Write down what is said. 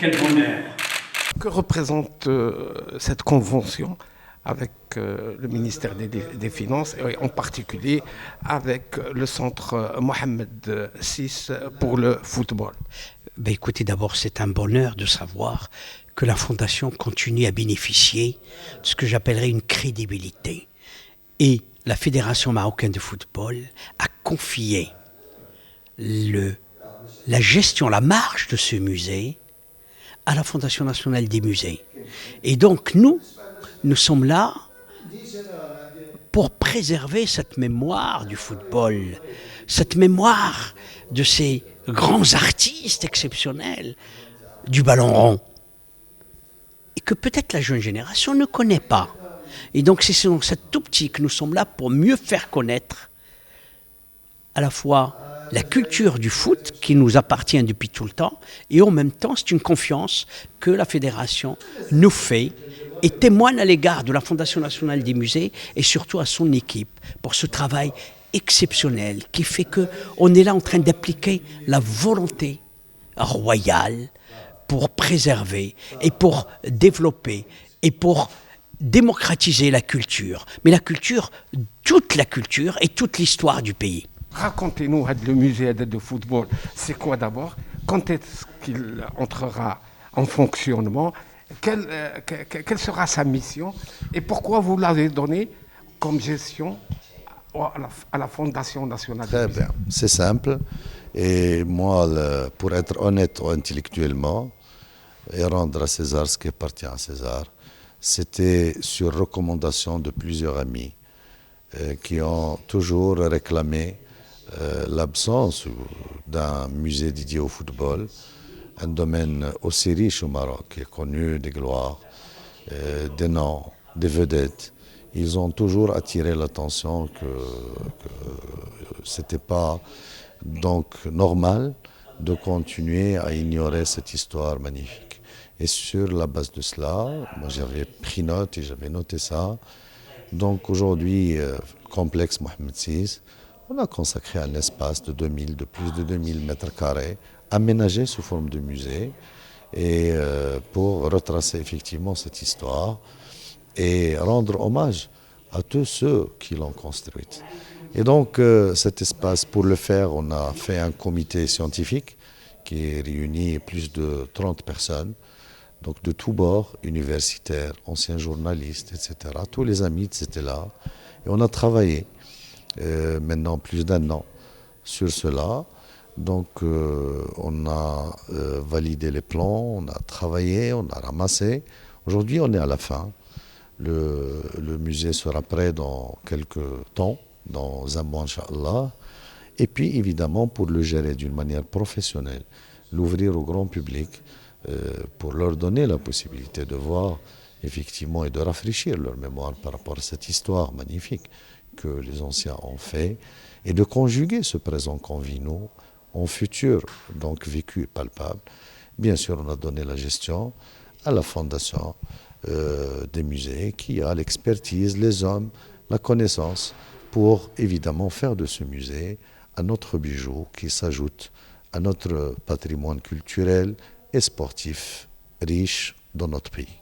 Quel bonheur. Que représente cette convention avec le ministère des Finances et en particulier avec le centre Mohamed VI pour le football? Ben écoutez, d'abord, c'est un bonheur de savoir que la Fondation continue à bénéficier de ce que j'appellerais une crédibilité. Et la Fédération marocaine de football a confié la gestion, la marche de ce musée à la Fondation nationale des musées. Et donc nous sommes là pour préserver cette mémoire du football, cette mémoire de ces grands artistes exceptionnels du ballon rond, et que peut-être la jeune génération ne connaît pas. Et donc c'est dans cette optique que nous sommes là pour mieux faire connaître à la fois la culture du foot qui nous appartient depuis tout le temps, et en même temps c'est une confiance que la Fédération nous fait et témoigne à l'égard de la Fondation nationale des musées et surtout à son équipe pour ce travail exceptionnel qui fait qu'on est là en train d'appliquer la volonté royale pour préserver et pour développer et pour démocratiser la culture. Mais la culture, toute la culture et toute l'histoire du pays. Racontez-nous le musée de football. C'est quoi d'abord? Quand est-ce qu'il entrera en fonctionnement? Quelle sera sa mission? Et pourquoi vous l'avez donné comme gestion à la Fondation nationale des Très musées? bien, c'est simple. Et moi, pour être honnête intellectuellement et rendre à César ce qui appartient à César, c'était sur recommandation de plusieurs amis qui ont toujours réclamé l'absence d'un musée dédié au football, un domaine aussi riche au Maroc, qui est connu des gloires, des noms, des vedettes. Ils ont toujours attiré l'attention que ce n'était pas donc normal de continuer à ignorer cette histoire magnifique. Et sur la base de cela, moi j'avais pris note et j'avais noté ça. Donc aujourd'hui, complexe Mohamed VI, on a consacré un espace de plus de 2000 mètres carrés, aménagé sous forme de musée, et pour retracer effectivement cette histoire et rendre hommage à tous ceux qui l'ont construite. Et donc cet espace, pour le faire, on a fait un comité scientifique qui réunit plus de 30 personnes, donc de tous bords, universitaires, anciens journalistes, etc. Tous les amis étaient là. Et on a travaillé maintenant plus d'un an sur cela. Donc on a validé les plans, on a travaillé, on a ramassé. Aujourd'hui, on est à la fin. Le musée sera prêt dans quelques temps, dans un mois, Inch'Allah. Et puis, évidemment, pour le gérer d'une manière professionnelle, l'ouvrir au grand public, pour leur donner la possibilité de voir, effectivement, et de rafraîchir leur mémoire par rapport à cette histoire magnifique que les anciens ont fait, et de conjuguer ce présent qu'on vit, nous, en futur, donc vécu et palpable. Bien sûr, on a donné la gestion à la Fondation des musées qui a l'expertise, les hommes, la connaissance pour évidemment faire de ce musée un autre bijou qui s'ajoute à notre patrimoine culturel et sportif riche dans notre pays.